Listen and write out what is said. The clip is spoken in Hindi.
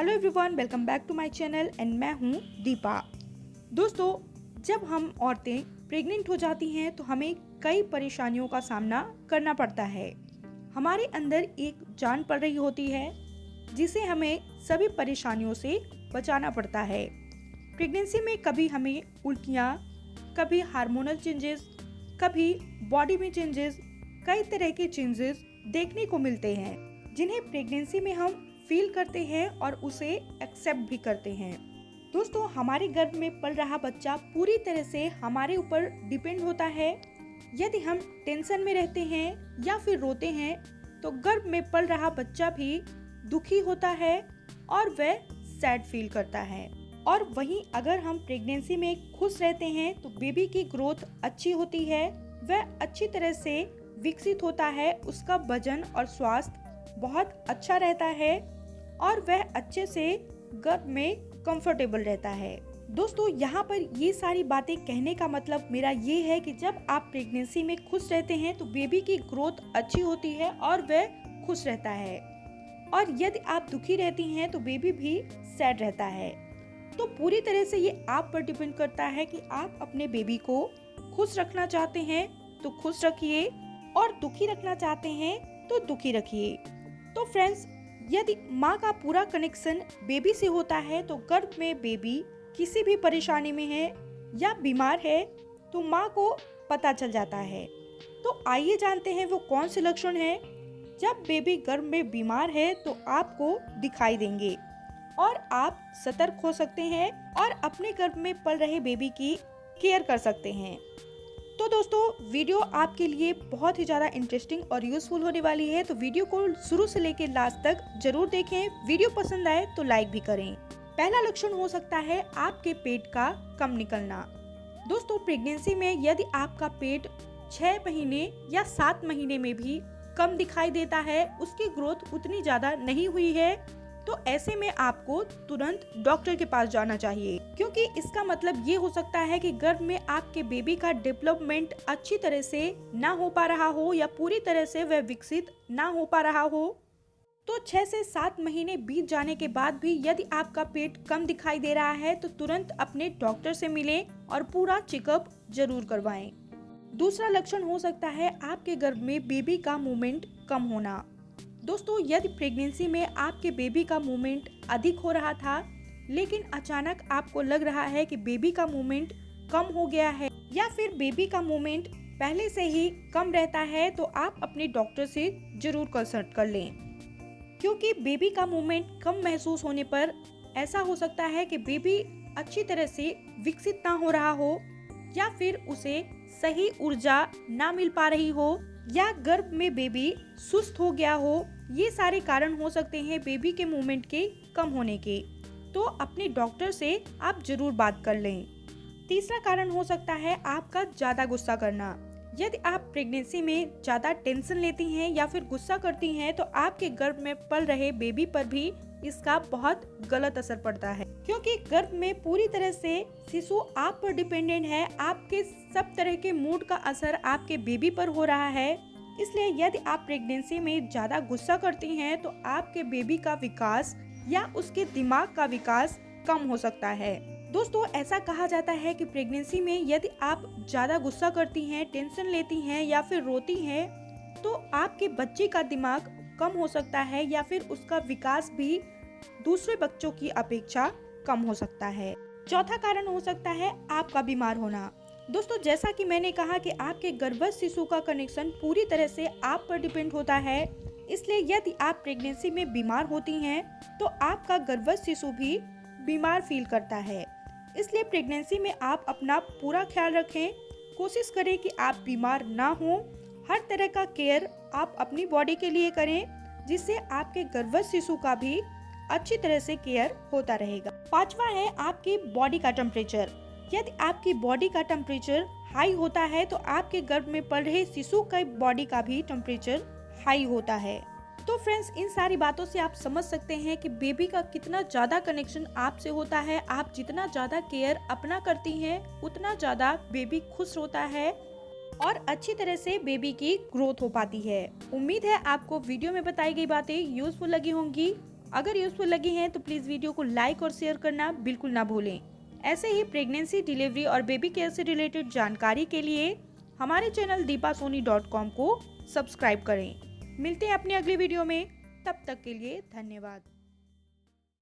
Hello everyone, welcome back to my channel and मैं हूं दीपा। दोस्तों, जब हम औरतें प्रेग्नेंट हो जाती हैं तो हमें कई परेशानियों का सामना करना पड़ता है। हमारे अंदर एक जान पड़ रही होती है जिसे हमें सभी परेशानियों से बचाना पड़ता है। प्रेगनेंसी में कभी हमें उल्टियाँ, कभी हार्मोनल चेंजेस, कभी बॉडी में चेंजेस, कई तरह के चेंजेस देखने को मिलते हैं जिन्हें प्रेगनेंसी में हम फील करते हैं और उसे एक्सेप्ट भी करते हैं। दोस्तों, हमारे गर्भ में पल रहा बच्चा पूरी तरह से हमारे ऊपर डिपेंड होता है। यदि हम टेंशन में रहते हैं या फिर रोते हैं तो गर्भ में पल रहा बच्चा भी दुखी होता है और वह सैड फील करता है। और वहीं अगर हम प्रेगनेंसी में खुश रहते हैं तो बेबी की ग्रोथ अच्छी होती है, वह अच्छी तरह से विकसित होता है, उसका वजन और स्वास्थ्य बहुत अच्छा रहता है और वह अच्छे से गर्भ में कंफर्टेबल रहता है। दोस्तों, यहाँ पर ये सारी बातें कहने का मतलब मेरा ये है कि जब आप प्रेगनेंसी में खुश रहते हैं तो बेबी की ग्रोथ अच्छी होती है और वह खुश रहता है, और यदि आप दुखी रहती हैं तो बेबी भी सैड रहता है। तो पूरी तरह से ये आप पर डिपेंड करता है कि आप अपने बेबी को खुश रखना चाहते हैं तो खुश रखिए और दुखी रखना चाहते हैं तो दुखी रखिए। तो फ्रेंड्स, यदि माँ का पूरा कनेक्शन बेबी से होता है तो गर्भ में बेबी किसी भी परेशानी में है या बीमार है तो माँ को पता चल जाता है। तो आइए जानते हैं वो कौन से लक्षण हैं जब बेबी गर्भ में बीमार है तो आपको दिखाई देंगे और आप सतर्क हो सकते हैं और अपने गर्भ में पल रहे बेबी की केयर कर सकते हैं। तो दोस्तों, वीडियो आपके लिए बहुत ही ज़्यादा इंटरेस्टिंग और यूजफुल होने वाली है, तो वीडियो को शुरू से लेकर लास्ट तक जरूर देखें। वीडियो पसंद आए तो लाइक भी करें। पहला लक्षण हो सकता है आपके पेट का कम निकलना। दोस्तों, प्रेगनेंसी में यदि आपका पेट 6 महीने या 7 महीने में भी कम दिखाई देता है, उसकी ग्रोथ उतनी ज़्यादा नहीं हुई है, तो ऐसे में आपको तुरंत डॉक्टर के पास जाना चाहिए, क्योंकि इसका मतलब ये हो सकता है कि गर्भ में आपके बेबी का डेवलपमेंट अच्छी तरह से ना हो पा रहा हो या पूरी तरह से वह विकसित ना हो पा रहा हो। तो 6 से 7 महीने बीत जाने के बाद भी यदि आपका पेट कम दिखाई दे रहा है तो तुरंत अपने डॉक्टर से मिलें और पूरा चेकअप जरूर करवाएं। दूसरा लक्षण हो सकता है आपके गर्भ में बेबी का मूवमेंट कम होना। दोस्तों, यदि प्रेगनेंसी में आपके बेबी का मूवमेंट अधिक हो रहा था लेकिन अचानक आपको लग रहा है कि बेबी का मूवमेंट कम हो गया है या फिर बेबी का मूवमेंट पहले से ही कम रहता है, तो आप अपने डॉक्टर से जरूर कंसल्ट कर लें, क्योंकि बेबी का मूवमेंट कम महसूस होने पर ऐसा हो सकता है कि बेबी अच्छी तरह से विकसित ना हो रहा हो या फिर उसे सही ऊर्जा ना मिल पा रही हो या गर्भ में बेबी सुस्त हो गया हो। ये सारे कारण हो सकते हैं बेबी के मूवमेंट के कम होने के, तो अपने डॉक्टर से आप जरूर बात कर लें। तीसरा कारण हो सकता है आपका ज्यादा गुस्सा करना। यदि आप प्रेगनेंसी में ज्यादा टेंशन लेती हैं या फिर गुस्सा करती हैं तो आपके गर्भ में पल रहे बेबी पर भी इसका बहुत गलत असर पड़ता है, क्योंकि गर्भ में पूरी तरह से शिशु आप पर डिपेंडेंट है। आपके सब तरह के मूड का असर आपके बेबी पर हो रहा है, इसलिए यदि आप प्रेगनेंसी में ज्यादा गुस्सा करती हैं तो आपके बेबी का विकास या उसके दिमाग का विकास कम हो सकता है। दोस्तों, ऐसा कहा जाता है कि प्रेगनेंसी में यदि आप ज्यादा गुस्सा करती हैं, टेंशन लेती हैं या फिर रोती हैं तो आपके बच्चे का दिमाग कम हो सकता है या फिर उसका विकास भी दूसरे बच्चों की अपेक्षा कम हो सकता है। चौथा कारण हो सकता है आपका बीमार होना। दोस्तों, जैसा कि मैंने कहा कि आपके गर्भस्थ शिशु का कनेक्शन पूरी तरह से आप पर डिपेंड होता है, इसलिए यदि आप प्रेगनेंसी में बीमार होती हैं तो आपका गर्भस्थ शिशु भी बीमार फील करता है। इसलिए प्रेगनेंसी में आप अपना पूरा ख्याल रखें, कोशिश करें कि आप बीमार ना हो। हर तरह का केयर आप अपनी बॉडी के लिए करें, जिससे आपके गर्भस्थ शिशु का भी अच्छी तरह से केयर होता रहेगा। पांचवा है आपकी बॉडी का टेम्परेचर। यदि आपकी बॉडी का टेम्परेचर हाई होता है तो आपके गर्भ में पल रहे शिशु का बॉडी का भी टेम्परेचर हाई होता है। तो फ्रेंड्स, इन सारी बातों से आप समझ सकते हैं कि बेबी का कितना ज्यादा कनेक्शन आपसे होता है। आप जितना ज्यादा केयर अपना करती हैं उतना ज्यादा बेबी खुश होता है और अच्छी तरह से बेबी की ग्रोथ हो पाती है। उम्मीद है आपको वीडियो में बताई गई बातें यूजफुल लगी होंगी। अगर यूजफुल लगी हैं तो प्लीज़ वीडियो को लाइक और शेयर करना बिल्कुल ना भूलें। ऐसे ही प्रेगनेंसी, डिलीवरी और बेबी केयर से रिलेटेड जानकारी के लिए हमारे चैनल deepasoni.com को सब्सक्राइब करें। मिलते हैं अपनी अगली वीडियो में, तब तक के लिए धन्यवाद।